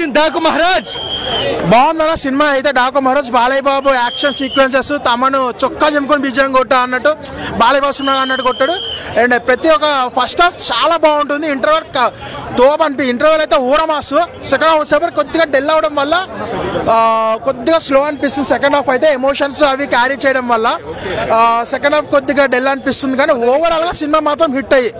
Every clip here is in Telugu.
నచ్చింది డాకు మహారాజ్? బాగుందన్న సినిమా అయితే. డాకు మహారాజ్ బాలయ్య బాబు యాక్షన్ సీక్వెన్సెస్ తమను చొక్కా చెంపుకొని బిజయం కొట్టా అన్నట్టు బాలయ్య బాబు సినిమా అన్నట్టు కొట్టాడు. అండ్ ప్రతి ఒక్క ఫస్ట్ హాఫ్ చాలా బాగుంటుంది. ఇంటర్వెల్ ఇంటర్వెల్ అయితే ఊరమాసు. సెకండ్ హాఫ్ వచ్చేసరికి కొద్దిగా డెల్ అవడం వల్ల కొద్దిగా స్లో అనిపిస్తుంది. సెకండ్ హాఫ్ అయితే ఎమోషన్స్ అవి క్యారీ చేయడం వల్ల సెకండ్ హాఫ్ కొద్దిగా డెల్ అనిపిస్తుంది. కానీ ఓవరాల్గా సినిమా మాత్రం హిట్ అయ్యి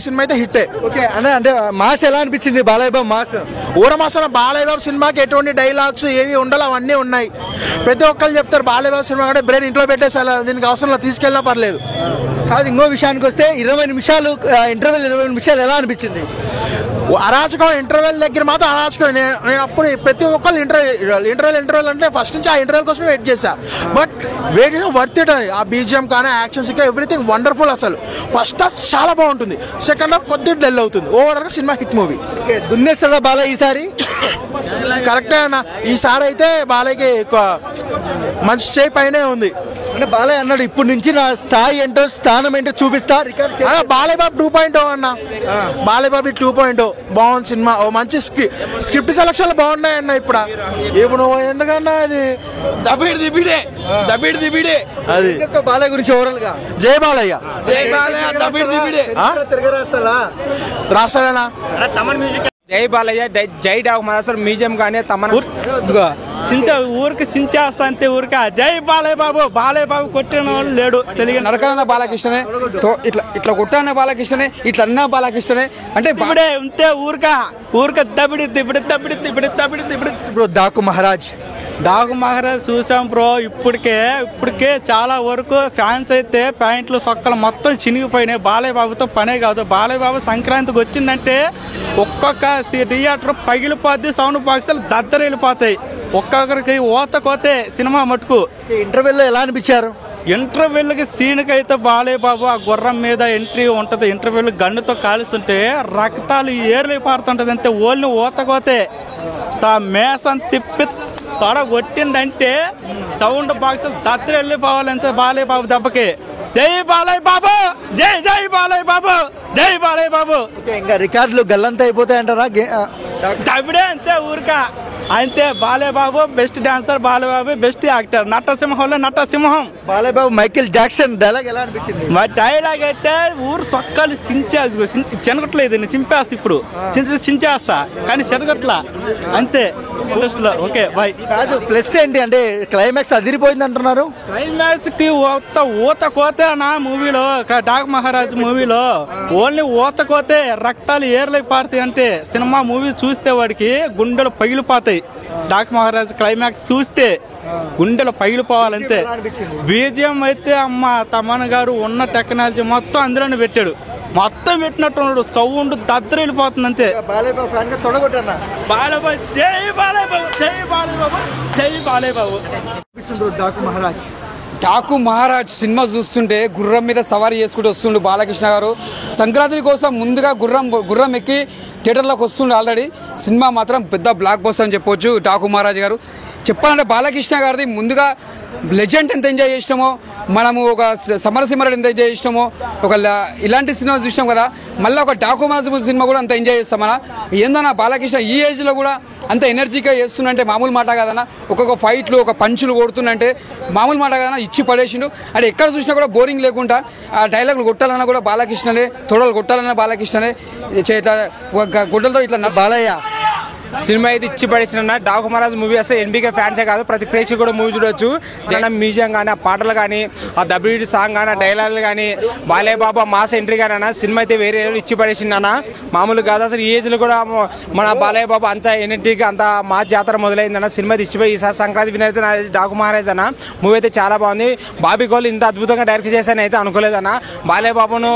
సినిమా అయితే హిట్టే. ఓకే అంటే మాస్ ఎలా అనిపించింది బాలయ్య బాబు మాస్? ఊరమాసన బాలయ్య బాబు సినిమాకి ఎటువంటి డైలాగ్స్ ఏవి ఉండాలి అవన్నీ ఉన్నాయి. ప్రతి ఒక్కరు చెప్తారు బాలయ్య బాబు సినిమా కంటే బ్రెయిన్ ఇంట్లో పెట్టేసి దీనికి అవసరం తీసుకెళ్ళినా పర్లేదు. కాదు, ఇంకో విషయానికి వస్తే 20 నిమిషాలు ఇంటర్వెల్ 20 నిమిషాలు ఎలా అనిపించింది? అరాచకం ఇంటర్వెల్ దగ్గర మాత్రం అరాచకం. నేను అప్పుడు ప్రతి ఒక్కళ్ళు ఇంటర్వెల్ అంటే ఫస్ట్ నుంచి ఆ ఇంటర్వెల్ కోసమే వెయిట్ చేశా. బట్ వెయిట్ చేసిన వర్త్ ఇట్ అది. ఆ బీజిఎం కానీ యాక్షన్స్ ఇంకా ఎవ్రీథింగ్ వండర్ఫుల్. అసలు ఫస్ట్ హాఫ్ చాలా బాగుంటుంది, సెకండ్ హాఫ్ కొద్దిగా డెల్ అవుతుంది. ఓవరాల్గా సినిమా హిట్ మూవీ. దున్నేస్తాడా బాలయ్య ఈసారి? కరెక్టే అన్న, ఈసారి అయితే బాలయ్యకి మంచి షేప్ అయినే ఉంది. అంటే బాలయ్య అన్నాడు ఇప్పుడు నుంచి నా స్థాయి ఏంటో స్థానం ఏంటో చూపిస్తా. బాలయ్య బాబు 2.0 అన్న. బాలయ్య బాబు 2.0 బాగుంది సినిమా. ఓ మంచి స్క్రిప్ట్ సెలక్షన్లు బాగున్నాయన్న. ఇప్పుడు ఎందుకన్నా అది దబిడే అది బాలయ్య గురించి ఓవరాల్ గా జై బాలయ్య రాస్తాడనా? జై బాలయ్య, జై డాకు మహారాజ్ మ్యూజియం కానీ తమను ఊరికి చించేస్తా అంతే. ఊరిక జై బాలయ్య బాబు. బాలయ్య బాబు కొట్టిన వాళ్ళు లేడు. తెలుగు నరకన్న బాలకృష్ణనే, ఇట్లా కొట్టాన బాలకృష్ణనే, ఇట్లా అన్న బాలకృష్ణనే. అంటే ఇప్పుడే ఉంటే ఊరిక దబిడి. ఇప్పుడు డాకు మహారాజ్ చూసాం బ్రో. ఇప్పటికే చాలా వరకు ఫ్యాన్స్ అయితే ప్యాంట్లు సొక్కలు మొత్తం చినిగిపోయినాయి. బాలయ్య బాబుతో పనే కాదు. బాలయ్య బాబు సంక్రాంతికి వచ్చిందంటే ఒక్కొక్క థియేటర్ పగిలిపోద్ది, సౌండ్ బాక్సులు దద్దరు వెళ్ళిపోతాయి. ఒక్కొక్కరికి ఓతకోతే సినిమా మటుకు. ఇంటర్వెల్లో ఎలా అనిపించారు? ఇంటర్వెల్కి సీన్కి అయితే బాలయ్య బాబు ఆ గుర్రం మీద ఎంట్రీ ఉంటుంది. ఇంటర్వెల్ గన్నుతో కాలుస్తుంటే రక్తాలు ఏర్లై పారుతుంటది. అంతే ఓల్ని ఓతకోతే మేసం తిప్పి తొడ కొట్టిందంటే సౌండ్ బాక్స్ దత్తలు వెళ్ళిపోవాలంటే బాలయ్య బాబు దెబ్బకి. జై బాలయ్య బాబు, జై బాలయ్య బాబు, జై బాలయ్య బాబు. ఇంకా రికార్డులు గల్లంతా అయిపోతాయంటారా? దవిడే అంతే ఊరిక అంతే. Balayya Babu best dancer, Balayya Babu best actor. నటసింహంలో నటసింహం Balayya Babu. Michael Jackson dialogue ఎలా అనిపించింది? మా డైలాగ్ అయితే ఊరు సొక్కలు చెనగట్లేదు. చింపేస్తా ఇప్పుడు చించేస్తా కానీ చెనగట్లా అంతే. Okay bye. కాదు, ప్లస్ ఏంటి అంటే క్లైమాక్స్ అదిరిపోయింది అంటున్నారు. క్లైమాక్స్ కి ఊత కోతే నా మూవీలో, డాకు మహారాజ్ మూవీలో ఓన్లీ ఊత కోతే రక్తాలు ఏర్లై పారుతాయి. అంటే సినిమా మూవీ చూస్తే వాడికి గుండెలు పగిలిపోతాయి. డాకు మహారాజ్ క్లైమాక్స్ చూస్తే గుండెలు పగిలిపోవాలంతే. బీజిఎం అయితే అమ్మ తమన్ గారు ఉన్న టెక్నాలజీ మొత్తం అందులోనే పెట్టాడు. మొత్తం పెట్టినట్టు సౌండ్ దద్దరు వెళ్ళిపోతుంది అంతే. బాలయ్య బాబు, జై బాలయ్య బాబు, జై బాలయ్య బాబు, జై బాలయ్య బాబు. డాకు మహారాజ్ సినిమా చూస్తుంటే గుర్రం మీద సవారీ చేసుకుంటూ వస్తుండు బాలకృష్ణ గారు. సంక్రాంతి కోసం ముందుగా గుర్రం ఎక్కి థియేటర్లోకి వస్తుండే. ఆల్రెడీ సినిమా మాత్రం పెద్ద బ్లాక్ బస్టర్ అని చెప్పొచ్చు. డాకు మహారాజ్ గారు చెప్పాలంటే బాలకృష్ణ గారిది ముందుగా లెజెండ్ ఎంత ఎంజాయ్ చేసినామో, మనము ఒక సమరసింహరాడు ఎంత ఎంజాయ్ చేసినామో, ఇలాంటి సినిమా చూసినాం కదా. మళ్ళీ ఒక డాకు మహారాజ్ సినిమా కూడా అంత ఎంజాయ్ చేస్తాం మన. ఏందన్నా బాలకృష్ణ ఈ ఏజ్లో కూడా అంత ఎనర్జీగా చేస్తుందంటే మామూలు మాట కాదన్నా. ఒక్కొక్క ఫైట్లు ఒక పంచులు కొడుతుందంటే మామూలు మాట కాదన్నా. ఇచ్చి పడేసిండు. అంటే ఎక్కడ చూసినా కూడా బోరింగ్ లేకుండా ఆ డైలాగులు కొట్టాలన్నా కూడా బాలకృష్ణనే, తొడలు కొట్టాలన్నా బాలకృష్ణనే, గుడ్డలతో ఇట్లా బాలయ్య సినిమా అయితే ఇచ్చి పడేసిన. డాకు మహారాజ్ మూవీ వస్తే ఎన్బీకే ఫ్యాన్సే కాదు ప్రతి ప్రేక్షకుడు కూడా మూవీ చూడొచ్చు. జనం మ్యూజియం కానీ, ఆ పాటలు కానీ, ఆ డబ్ల్యూడి సాంగ్ కానీ, ఆ డైలాగులు కానీ, బాలయ్య బాబా మాస్ ఎంట్రీ కానీ అన్న సినిమా అయితే వేరే ఇచ్చి పడేసింది అన్న. మామూలు కాదు అసలు. ఈ ఏజ్లో కూడా మన బాలయ్య బాబా అంత ఎనర్జీగా అంత మాస్ జాతర మొదలైందన్న. సినిమా అయితే ఇచ్చిపోయి ఈసారి సంక్రాంతి వినైతే డాకు మహారాజ్ అన్న. మూవీ అయితే చాలా బాగుంది. బాబీ కోల్ ఇంత అద్భుతంగా డైరెక్ట్ చేశానని అయితే అనుకోలేదన్న. బాలయ్య బాబును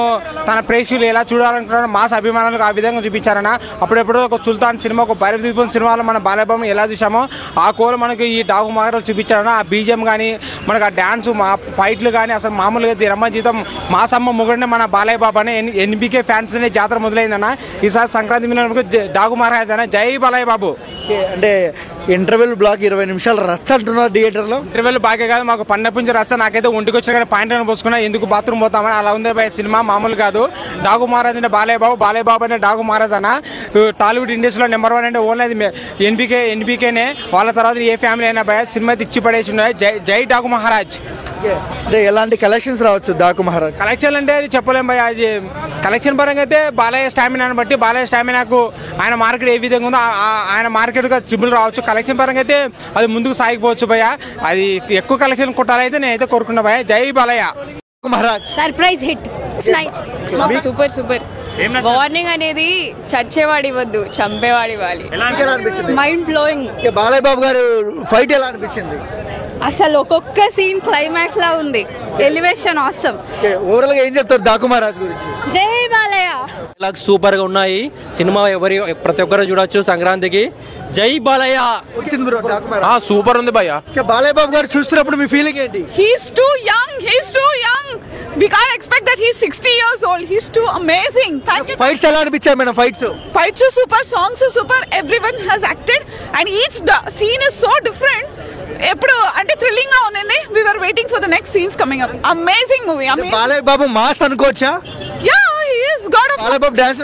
తన ప్రేక్షకులు ఎలా చూడాలనుకుంటున్నారో మాస్ అభిమానులకు ఆ విధంగా చూపించారన్న. అప్పుడెప్పుడు ఒక సుల్తాన్ సినిమా, ఒక భైరవ దీపం సినిమాలో మన బాలయ్య బాబుని ఎలా చూసామో ఆ కోలు మనకి ఈ డాకు మహారాజ్ చూపించారన్న. ఆ బీజిఎం కానీ, మనకు ఆ డ్యాన్స్, మా ఫైట్లు కానీ అసలు మామూలుగా రమ్మ జీతం మాసమ్మ ముగ్గురిని మన బాలయ్య బాబు అని ఎన్బీకే ఫ్యాన్స్ అనే జాతర మొదలైందన్న. ఈసారి సంక్రాంతి డాకు మహారాజ్ అన్న. జై బాలయ్య బాబు. అంటే ఇంటర్వెల్ బ్లాక్ 20 నిమిషాలు రచ్చ అంటున్నారు థియేటర్లో. ఇంటర్వెల్ బాగా కాదు, మాకు పండపించి రచ్చ. నాకైతే ఒంటికి వచ్చిన కానీ పాయింట్ అని పోసుకున్నా, ఎందుకు బాత్రూమ్ పోతామని అలా ఉంది భయ. సినిమా మామూలు కాదు. డాకు మహారాజ్ అంటే బాలయ్య బాబు అంటే డాకు మహారాజ్ అన్న టాలీవుడ్ ఇండస్ట్రీలో నెంబర్ 1 అంటే ఓన్లీ అది ఎన్బికేనే. వాళ్ళ తర్వాత ఏ ఫ్యామిలీ అయినా భయ. సినిమా అయితే ఇచ్చి పడేసి జై డాకు మహారాజ్. అంటే ఎలాంటి కలెక్షన్స్ రావచ్చు డాకు మహారాజ్? కలెక్షన్ అంటే అది చెప్పలేం భయ. అది కలెక్షన్ పరంగా అయితే బాలయ్య స్టామినాని బట్టి, బాలయ్య స్టామినాకు ఆయన మార్కెట్ ఏ విధంగా ఉందో ఆయన మార్కెట్గా ట్రిపుల్ రావచ్చు. కలెక్షన్ పరంగా అయితే అది ముందుకు సాగిపోవచ్చు భయ. అది ఎక్కువ కలెక్షన్ కొట్టాలైతే నేనైతే కోరుకున్నా భయ. జై Balayya Maharaj. Surprise hit. Super. Warning అనేది చచ్చేవాడు ఇవ్వద్దు, చంపేవాడు ఇవ్వాలి. Mind blowing. బాలయ్య బాబు గారు ఫైట్ ఎలా అనిపించింది? అసలు ఒక్కొక్క సీన్ క్లైమాక్స్ లా ఉంది. Elevation awesome. ఓవరాల్ గా ఏం చెప్తారు డాకు మహారాజ్ గురించి? జై బాలయ్య. సూపర్ గా ఉన్నాయి. సినిమా ప్రతి ఒక్కరు చూడొచ్చు సంక్రాంతికి. జై బాలయ్య. సూపర్ ఉంది భయ్య. బాలయ్య బాబు గారు చూస్తున్నప్పుడు మీ ఫీలింగ్ ఏంటి? He's too young. We can't expect that he's 60 years old. He's too amazing. Thank you. Fights ఎలా అనిపించాయి madam? Fights are super, songs are super. Everyone has acted and each scene is so different. ఎప్పుడు అంటే థ్రిల్లింగ్ గా ఉంది. We were waiting for the next scenes coming up. Amazing movie. Balayya Babu mass అనుకోవచ్చా? Yeah, he is god of. Balayya Babu dance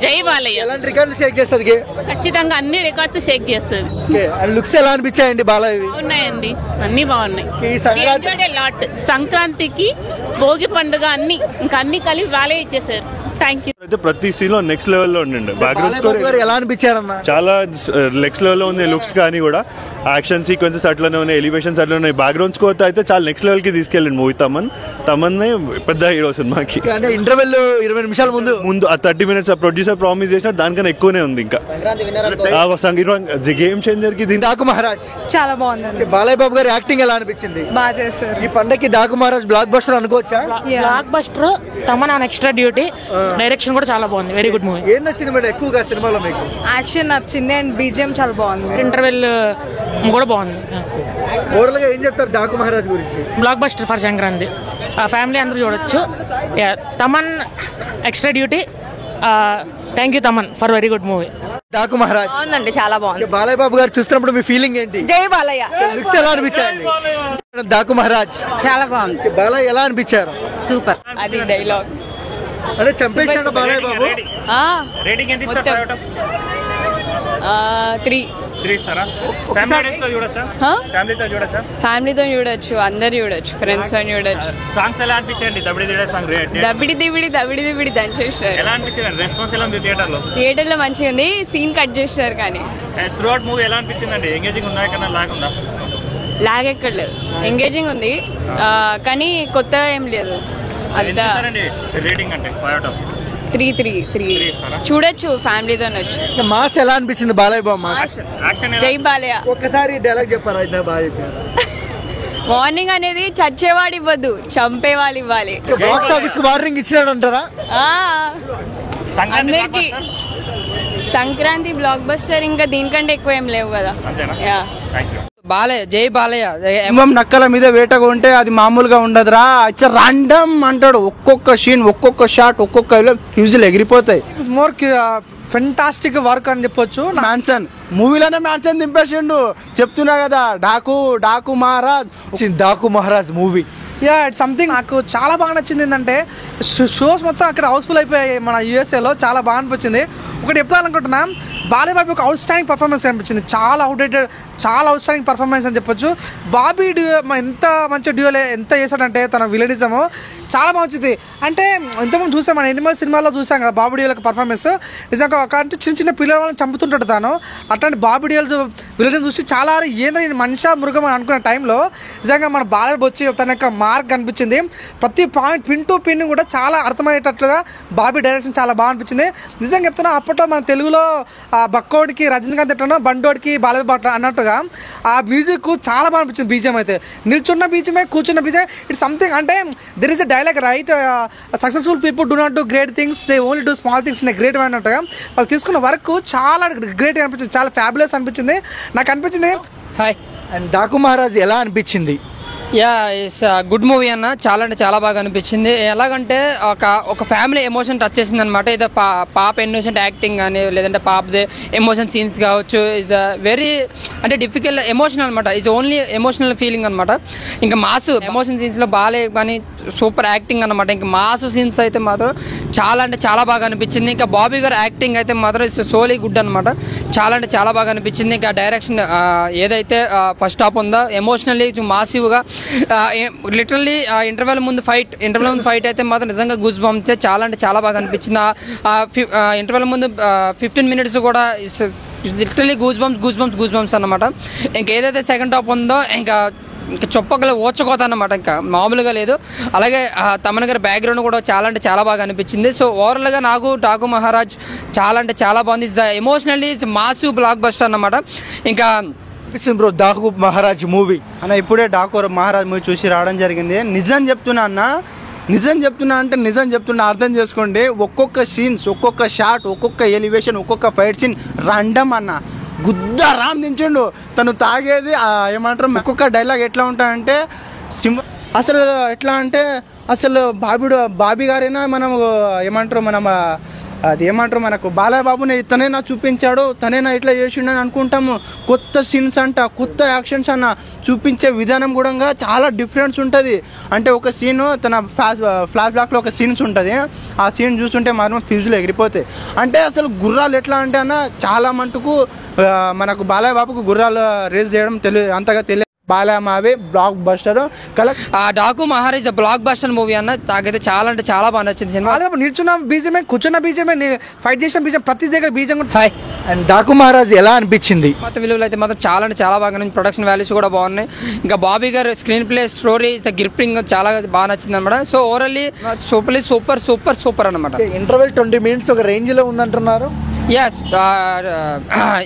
జై బాలయ్య ఎలాంటి రికార్డులు షేక్ చేస్తుంది? ఖచ్చితంగా అన్ని రికార్డ్స్ షేక్ చేస్తుంది. లుక్స్ ఎలా అనిపించాయండి బాలయ్య? బాగున్నాయండి, అన్ని బాగున్నాయి. ఈ సంక్రాంతి లాట్ సంక్రాంతికి భోగి పండుగ అన్ని ఇంకా అన్ని కలిపి బాలయ్య ఇచ్చేసారు. Thank you. అయితే ప్రతి సీన్ లో నెక్స్ట్ లెవెల్ లో ఉండండి. బ్యాక్గ్రౌండ్ స్కోర్ ఎలా అనిపించారన్న? చాలా నెక్స్ట్ లెవెల్ లో ఉంది. లుక్స్ కానీ కూడా యాక్షన్ సీక్వెన్సెస్ అట్లనే ఉన్నాయి, ఎలివేషన్స్ అట్లా ఉన్నాయి. బ్యాక్గ్రౌండ్ స్కోర్ అయితే చాలా నెక్స్ట్ లెవెల్ కి తీసుకెళ్ళండి మూవీ. తమన్నే పెద్ద హీరో సినిమాకి. అంటే ఇంటర్వెల్ 20 నిమిషాల ముందు ఆ 30 minutes ప్రొడ్యూసర్ ప్రామిస్ చేసిన దానికన్నా ఎక్కువనే ఉంది. ఇంకా గేమ్ చేంజర్ కి డాకు మహారాజ్ చాలా బాగుందండి. బాలయ్య బాబు గారి యాక్టింగ్ ఎలా అనిపించింది? బాగా చేశారు. ఈ పండగకి డాకు మహారాజ్ బ్లాక్ బస్టర్ అనుకోవచ్చా? Block buster. Thaman extra duty. Direction కూడా చాలా బాగుంది. Very good movie. ఏం నచ్చింది మేడం ఎక్కువగా సినిమాలో మీకు? యాక్షన్ నచ్చింది అండ్ బీజిఎం చాలా బాగుంది. ఇంటర్వెల్ కూడా బాగుంది. ఓవరాల్ గా ఏం చెప్తారు డాకు మహారాజ్ గురించి? Block buster for Sankranti. Family అందరూ చూడొచ్చు. Thaman extra duty. Thank you Thaman for very good movie. Daaku Maharaj బాగుందండి, చాలా బాగుంది. బాలయ్య బాబు గారు చూస్తున్నప్పుడు మీ ఫీలింగ్ ఏంటి? జై బాలయ్య. లుక్స్ ఎలా అనిపించాయండి? డాకు మహారాజ్ చాలా బాగుంది. బాలయ్య ఎలా అనిపించారు? సూపర్. అది డైలాగ్ అంటే చంపేశాడు బాలయ్య బాబు. రేటింగ్ ఎంత ఇస్తారు? 3. ఫ్యామిలీతో చూడొచ్చా? ఫ్యామిలీతో చూడొచ్చు, అందరు చూడొచ్చు, ఫ్రెండ్స్ తో చూడొచ్చు. సాంగ్స్ ఎలా అనిపించండి? దబిడి దిబిడి దంచేసారు. ఎలా అనిపించింది? రెస్పాన్స్ ఎలా ఉంది థియేటర్లో? థియేటర్లో మంచిగా ఉంది. సీన్ కట్ చేస్తారు కానీ త్రూ అవుట్ మూవీ ఎలా అనిపించిందండి? ఎంగేజింగ్ ఉందా కన్నా లేకుండా? లాగ్ ఎక్కడ లేదు, ఎంగేజింగ్ ఉంది. కానీ కొత్త ఏం లేదు. అంతా రేటింగ్ అంటే 3 చూడొచ్చు, ఫ్యామిలీతో వచ్చి. మాస్ ఎలా అనిపించింది బాలయ్య బాబు? జై బాలయ్య. ఒక్కసారి డైలాగ్ చెప్పారా? వార్నింగ్ అనేది చచ్చేవాడు ఇవ్వద్దు, చంపేవాళ్ళు ఇవ్వాలి. బాక్స్ ఆఫీస్ వార్నింగ్ ఇచ్చినాడు అంటారా? అందరికి సంక్రాంతి బ్లాక్ బస్టర్ ఇంకా దీనికంటే ఎక్కువ ఏం లేవు కదా. బాలయ్య. జై బాలయ్య. ఎంఎం నక్కల మీద వేటగా ఉంటే అది మామూలుగా ఉండదురా. ఇట్స్ రాండమ్ అంటాడు. ఒక్కొక్క సీన్, ఒక్కొక్క షాట్, ఒక్కొక్క ఫ్యూజులు ఎగిరిపోతాయి. ఇట్స్ మోర్ ఫెంటాస్టిక్ వర్క్ అని చెప్పొచ్చు. మ్యాన్సన్ మూవీలోనే మ్యాన్సన్ దింపేసిండు. చెప్తున్నా కదా, Daaku Maharaaj movie. Yeah, it's something. నాకు చాలా బాగా నచ్చింది ఏంటంటే షోస్ మొత్తం అక్కడ హౌస్ఫుల్ అయిపోయాయి మన యూఎస్ఏలో. చాలా బాగా అనిపించింది. ఒకటి చెప్తానుకుంటున్నా, బాలయ్య బాబు ఒక అవుట్ స్టాండింగ్ పర్ఫార్మెన్స్ అనిపించింది. చాలా అవుట్ స్టాండింగ్ పర్ఫార్మెన్స్ అని చెప్పొచ్చు. బాబీ ఎంత మంచి డ్యూయల్ ఎంత చేశాడంటే తన విలనిజము చాలా బాగుంది. అంటే ఇంతకుముందు చూసాం మన ఎనిమల్ సినిమాలో చూసాం కదా బాబీ డ్యూయల్ పర్ఫార్మెన్స్. నిజంగా ఒక అంటే చిన్న పిల్లలను చంపుతుంటాడు తాను. అట్లాంటి బాబీ డ్యూయల్ విలని చూసి చాలా ఏందని మనిషి మృగం అని అనుకున్న టైంలో నిజంగా మన బాలయ్య వచ్చి తన యొక్క మార్క్ అనిపించింది. ప్రతి పాయింట్ పిన్ టు పిన్ కూడా చాలా అర్థమయ్యేటట్లుగా బాబీ డైరెక్షన్ చాలా బాగా అనిపించింది. నిజంగా చెప్తున్నా, అప్పట్లో మన తెలుగులో బక్కోడికి రజనీకాంత్ ఎట్లా బండోడికి బాలయ్య బాబు అన్నట్టుగా ఆ మ్యూజిక్ చాలా బాగా అనిపించింది. బీజం అయితే నిల్చున్న బీజమే, కూర్చున్న బీజమే. It's something. అంటే there is a dialogue right, successful people do not do great things, they only do small things in a great way అన్నట్టుగా వాళ్ళు తీసుకున్న వర్క్ చాలా గ్రేట్ అనిపించింది. చాలా ఫ్యాబులస్ అనిపించింది నాకు అనిపించింది. హాయ్. అండ్ డాకు మహారాజ్ ఎలా అనిపించింది? యా ఇట్స్ గుడ్ మూవీ అన్న. చాలా అంటే చాలా బాగా అనిపించింది. ఎలాగంటే ఒక ఫ్యామిలీ ఎమోషన్ టచ్ చేసింది అనమాట. ఇది పాప ఇన్నోసెంట్ యాక్టింగ్ కానీ లేదంటే పాపది ఎమోషన్ సీన్స్ కావచ్చు. ఇస్ వెరీ అంటే డిఫికల్ట్ ఎమోషన్ అనమాట. ఇట్స్ ఓన్లీ ఎమోషనల్ ఫీలింగ్ అనమాట. ఇంకా మాసు ఎమోషన్ సీన్స్లో బాలే కానీ సూపర్ యాక్టింగ్ అనమాట. ఇంకా మాసు సీన్స్ అయితే మాత్రం చాలా అంటే చాలా బాగా అనిపించింది. ఇంకా బాబీ గారు యాక్టింగ్ అయితే మాత్రం ఇట్స్ సోలీ గుడ్ అనమాట. చాలా అంటే చాలా బాగా అనిపించింది. ఇంకా డైరెక్షన్ ఏదైతే ఫస్ట్ హాఫ్ ఉందో ఎమోషనల్లీ మాసివ్గా లిటరల్లీ ఇంటర్వెల్ ముందు ఫైట్ అయితే మాత్రం నిజంగా గూస్ బంప్స్ చాలా అంటే చాలా బాగా అనిపించింది. ఇంటర్వెల్ ముందు 15 minutes కూడా లిటరల్లీ గూస్ బంప్స్ అన్నమాట. ఇంకేదైతే సెకండ్ హాఫ్ ఉందో ఇంకా చొప్పగల ఓచకోత అన్నమాట. ఇంకా మామూలుగా లేదు. అలాగే తమన్ గారి బ్యాక్గ్రౌండ్ కూడా చాలా అంటే చాలా బాగా అనిపించింది. సో ఓవరాల్గా నాకు డాకు మహారాజ్ చాలా అంటే చాలా బాగుంది. ఎమోషనల్లీ మాసివ్ బ్లాక్ బస్టర్ అన్నమాట. ఇంకా బ్రో డాకు మహారాజ్ మూవీ అన్న ఇప్పుడే డాకు మహారాజ్ మూవీ చూసి రావడం జరిగింది. నిజం చెప్తున్నా అంటే నిజం చెప్తున్నా అర్థం చేసుకోండి. ఒక్కొక్క సీన్స్, ఒక్కొక్క షాట్, ఒక్కొక్క ఎలివేషన్, ఒక్కొక్క ఫైట్ సీన్ రండమ్ అన్న గుద్ద రామ్ దించిండు. తను తాగేది ఏమంటారు ఒక్కొక్క డైలాగ్ ఎట్లా ఉంటాయంటే అసలు ఎట్లా అంటే అసలు బాబీ గారైనా మనం ఏమంటారు మనకు బాలయ్య బాబుని తనేనా చూపించాడు, తనేనా ఇట్లా చేసిండని అనుకుంటాము. కొత్త సీన్స్ అంట, కొత్త యాక్షన్స్ అన్న చూపించే విధానం కూడా చాలా డిఫరెన్స్ ఉంటుంది. అంటే ఒక సీన్ తన ఫ్లాష్ బ్యాక్లో ఒక సీన్స్ ఉంటుంది. ఆ సీన్ చూస్తుంటే మాత్రం ఫ్యూజులు ఎగిరిపోతాయి. అంటే అసలు గుర్రాలు ఎట్లా అంటే అన్న చాలా మటుకు మనకు బాలయ్య బాబుకు గుర్రాలు రేస్ చేయడం అంతగా తెలియదు. బాలయ్య మావి block buster Daaku Maharaj block buster movie అన్న నాకైతే చాలా అంటే చాలా బాగా నచ్చింది సినిమా. నిల్చున్న బీజమే, కూర్చున్న బీజమే, ఫైట్ చేసిన బీజం, ప్రతి దగ్గర బీజం కూడా. అండ్ డాకు మహారాజ్ ఎలా అనిపించింది? మొత్తం విలువలు అయితే మాత్రం చాలా అంటే చాలా బాగా నచ్చింది. ప్రొడక్షన్ వాల్యూస్ కూడా బాగున్నాయి. ఇంకా బాబీ గారు స్క్రీన్ ప్లే, స్టోరీ, గ్రిప్పింగ్ చాలా బాగా నచ్చింది అనమాట. సో ఓవరాల్లీ సూపర్ అనమాట. ఇంటర్వెల్ 20 minutes ఒక రేంజ్ లో ఉందంటున్నారు. ఎస్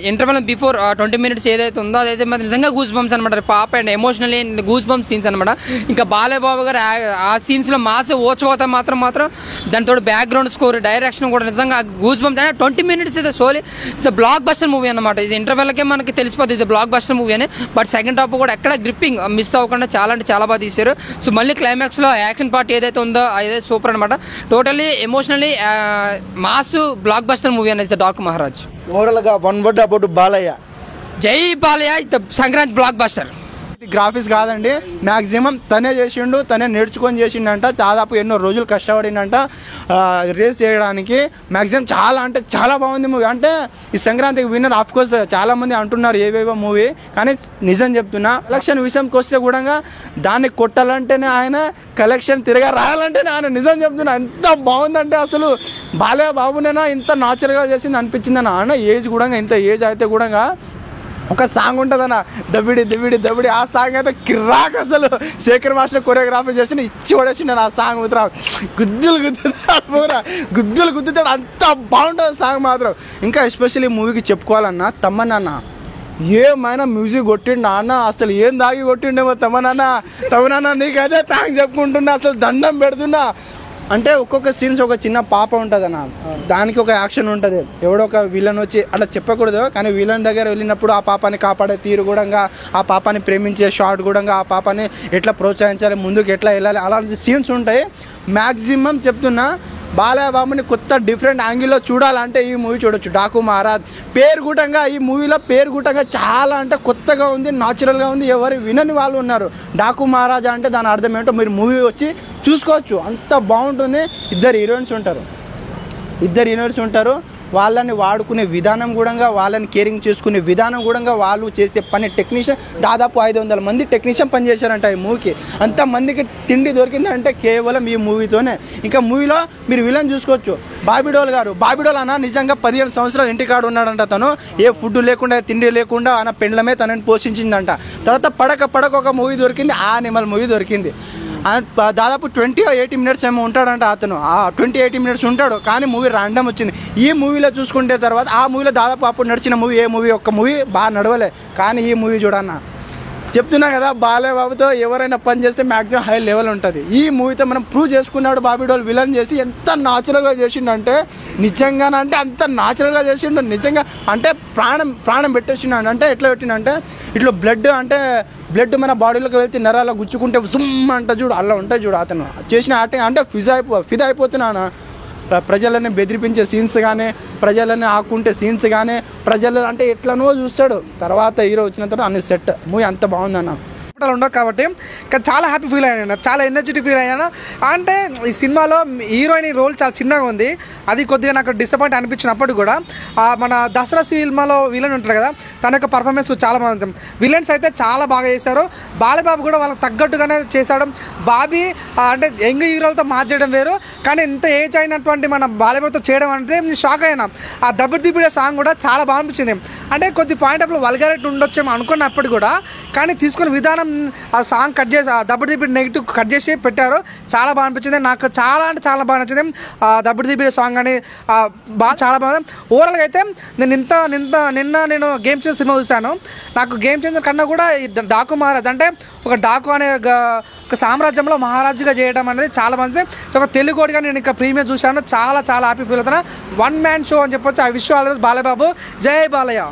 ఇంటర్వెల్ బిఫోర్ 20 minutes ఏదైతే ఉందో అదైతే మాత్రం నిజంగా గూస్ బంప్స్ అనమాట. పాప and emotionally goose bump scenes అనమాట. ఇంకా బాలయ్య బాబు గారు ఆ సీన్స్లో మాసే ఓచకోత మాత్రం దాంతో బ్యాక్గ్రౌండ్ స్కోర్, డైరెక్షన్ కూడా నిజంగా గూస్ బంప్స్ అంటే 20 minutes ఇది సోలీ ఇట్స్ బ్లాక్ బస్టర్ మూవీ అనమాట. ఇది ఇంటర్వెల్కే మనకి తెలిసిపోతుంది ఇది బ్లాక్ బస్టర్ మూవీ అని. బట్ సెకండ్ హాఫ్ కూడా ఎక్కడ గ్రిప్పింగ్ మిస్ అవ్వకుండా చాలా అంటే చాలా బాగా తీశారు. సో మళ్ళీ క్లైమాక్స్లో యాక్షన్ పార్ట్ ఏదైతే ఉందో అదే సూపర్ అనమాట. Totally emotionally mass block buster movie అనేది డాకు మహారాజ్. ఓవరాల్ గా వన్ వర్డ్ అబౌట్ బాలయ్య. జై Balayya Sankranti block buster. Graphics కాదండి, మ్యాక్సిమం తనే చేసిండు, తనే నేర్చుకొని చేసిండంట. దాదాపు ఎన్నో రోజులు కష్టపడిండంట రేస్ చేయడానికి. మ్యాక్సిమం చాలా అంటే చాలా బాగుంది మూవీ. అంటే ఈ సంక్రాంతికి విన్నర్ ఆఫ్కోర్స్ చాలామంది అంటున్నారు ఏవేవో మూవీ, కానీ నిజం చెప్తున్నా కలెక్షన్ విషయంకి వస్తే కూడా దాన్ని కొట్టాలంటేనే ఆయన, కలెక్షన్ తిరగా రాయాలంటేనే ఆయన. నిజం చెప్తున్నా ఎంత బాగుందంటే అసలు బాలయ్య బాబునేనా ఇంత న్యాచురల్గా చేసింది అనిపించింది అన్న. ఆయన ఏజ్ కూడా ఇంత ఏజ్ అయితే కూడా ఒక సాంగ్ ఉంటుంది దబిడి దబిడి దబిడి, ఆ సాంగ్ అయితే కిరాక్. అసలు శేఖర్ మాస్టర్ కొరియోగ్రాఫీ చేసి ఇచ్చి పడేసిండు ఆ సాంగ్ మాత్రం. గుద్దులు గుద్దుతాడు అంత బాగుంటుంది సాంగ్ మాత్రం. ఇంకా ఎస్పెషల్లీ మూవీకి చెప్పుకోవాలన్నా తమ్మన్న ఏమైనా మ్యూజిక్ కొట్టిండు అన్న. అసలు ఏం దాగి కొట్టిండేమో తమనన్న నీకైతే థ్యాంక్స్ చెప్పుకుంటున్నా, అసలు దండం పెడుతున్నా. అంటే ఒక్కొక్క సీన్స్ ఒక చిన్న పాప ఉంటుంది అన్న, దానికి ఒక యాక్షన్ ఉంటుంది. ఎవడో ఒక విలన్ వచ్చి అట్లా చెప్పకూడదు, కానీ విలన్ దగ్గర వెళ్ళినప్పుడు ఆ పాపని కాపాడే తీరు కూడా, ఆ పాపని ప్రేమించే షాట్ కూడా, ఆ పాపని ఎట్లా ప్రోత్సహించాలి, ముందుకు ఎట్లా వెళ్ళాలి, అలాంటి సీన్స్ ఉంటాయి. మ్యాక్సిమం చెప్తున్నా బాలయ్య బాబుని కొత్త డిఫరెంట్ యాంగిల్లో చూడాలంటే ఈ మూవీ చూడొచ్చు. డాకు మహారాజ్ పేరు కూటంగా, ఈ మూవీలో పేరు కూటంగా చాలా అంటే కొత్తగా ఉంది, న్యాచురల్గా ఉంది. ఎవరు వినని వాళ్ళు ఉన్నారు. డాకు మహారాజ్ అంటే దాని అర్థం ఏంటో మీరు మూవీ వచ్చి చూసుకోవచ్చు. అంత బాగుంటుంది. ఇద్దరు హీరోయిన్స్ ఉంటారు. వాళ్ళని వాడుకునే విధానం కూడా, వాళ్ళని కేరింగ్ చేసుకునే విధానం కూడా, వాళ్ళు చేసే పని టెక్నీషియన్ దాదాపు 500 మంది టెక్నీషియన్ పనిచేశారంట ఈ మూవీకి. అంతమందికి తిండి దొరికింది అంటే కేవలం ఈ మూవీతోనే. ఇంకా మూవీలో మీరు విలన్ చూసుకోవచ్చు బాబీడోల్ గారు. బాబీడోల్ అన్న నిజంగా 15 సంవత్సరాలు ఇంటికాడు ఉన్నాడంట. తను ఏ ఫుడ్ లేకుండా, తిండి లేకుండా ఆయన పెండ్లమే తనని పోషించిందంట. తర్వాత పడక ఒక మూవీ దొరికింది, ఆ నిమల్ మూవీ దొరికింది. దాదాపు 20 or 80 minutes ఏమో ఉంటాడంట అతను. ఆ 20-80 minutes ఉంటాడు, కానీ మూవీ ర్యాండమ్ వచ్చింది. ఈ మూవీలో చూసుకుంటే తర్వాత ఆ మూవీలో దాదాపు అప్పుడు నడిచిన మూవీ ఒక్క మూవీ బాగా నడవలే. కానీ ఈ మూవీ చూడన్న చెప్తున్నా కదా బాలయ్య బాబుతో ఎవరైనా పని చేస్తే మ్యాక్సిమం హై లెవెల్ ఉంటుంది. ఈ మూవీతో మనం ప్రూవ్ చేసుకున్నాడు. బాబీ డోల్ విలన్ చేసి ఎంత న్యాచురల్గా చేసిండంటే నిజంగానంటే అంత న్యాచురల్గా చేసిండు. నిజంగా అంటే ప్రాణం పెట్టేసిండు. అంటే ఎట్లా పెట్టిండంటే ఇట్లా బ్లడ్ మన బాడీలోకి వెళ్తే నరాల్లో గుచ్చుకుంటే జుమ్ అంట చూడు, అలా ఉంటాయి చూడు. అతను చేసిన యాక్టింగ్ అంటే ఫిదా అయిపోతున్నాను. ప్రజలని బెదిరిపించే సీన్స్ కానీ, ప్రజలని ఆకుంటే సీన్స్ కానీ, ప్రజలు అంటే ఎట్లనో చూస్తాడు. తర్వాత హీరో వచ్చిన తర్వాత అన్ని సెట్. మూవీ అంత బాగుందన్న. ఉండవు కాబట్టి చాలా హ్యాపీ ఫీల్ అయ్యాను, చాలా ఎనర్జెటిక్ ఫీల్ అయ్యాను. అంటే ఈ సినిమాలో హీరోయిన్ రోల్ చాలా చిన్నగా ఉంది, అది కొద్దిగా నాకు డిసప్పాయింట్ అనిపించినప్పుడు కూడా మన దసరా సినిమాలో విలన్ ఉంటారు కదా, తన యొక్క పర్ఫార్మెన్స్ చాలా బాగుంది. విలన్స్ అయితే చాలా బాగా చేశారు. బాలబాబు కూడా వాళ్ళకి తగ్గట్టుగానే చేశాడు. బాబీ అంటే యంగ్ హీరోలతో మార్చేయడం వేరు, కానీ ఇంత ఏజ్ అయినటువంటి మన బాలబాబుతో చేయడం అంటే నేను షాక్ అయినా. ఆ దబ్బిడే సాంగ్ కూడా చాలా బాగా అనిపించింది. అంటే కొద్ది పాయింట్ ఆఫ్ వల్గారిటీ ఉండొచ్చేమో అనుకున్నప్పుడు కూడా, కానీ తీసుకున్న విధానం ఆ సాంగ్ కట్ చేసి దబ్బిడి నెగిటివ్ కట్ చేసి పెట్టారు. చాలా బాగా అనిపించింది. నాకు చాలా అంటే చాలా బాగా నచ్చింది దబ్బిడి సాంగ్ అని చాలా బాగుంది. ఓవరాల్గా అయితే నిన్న గేమ్ చేంజర్ సినిమా చూశాను. నాకు గేమ్ చేంజర్ కన్నా కూడా ఈ డాకు మహారాజ్ అంటే ఒక డాకు అనే ఒక సామ్రాజ్యంలో మహారాజుగా చేయడం అనేది చాలా మంది. సో ఒక తెలుగుడిగా నేను ఇంకా ప్రీమియర్ చూశాను. చాలా హ్యాపీ ఫీల్ అవుతున్నా. వన్ మ్యాన్ షో అని చెప్పొచ్చు. ఆ విషయం బాలయ్య బాబు, జై బాలయ్య.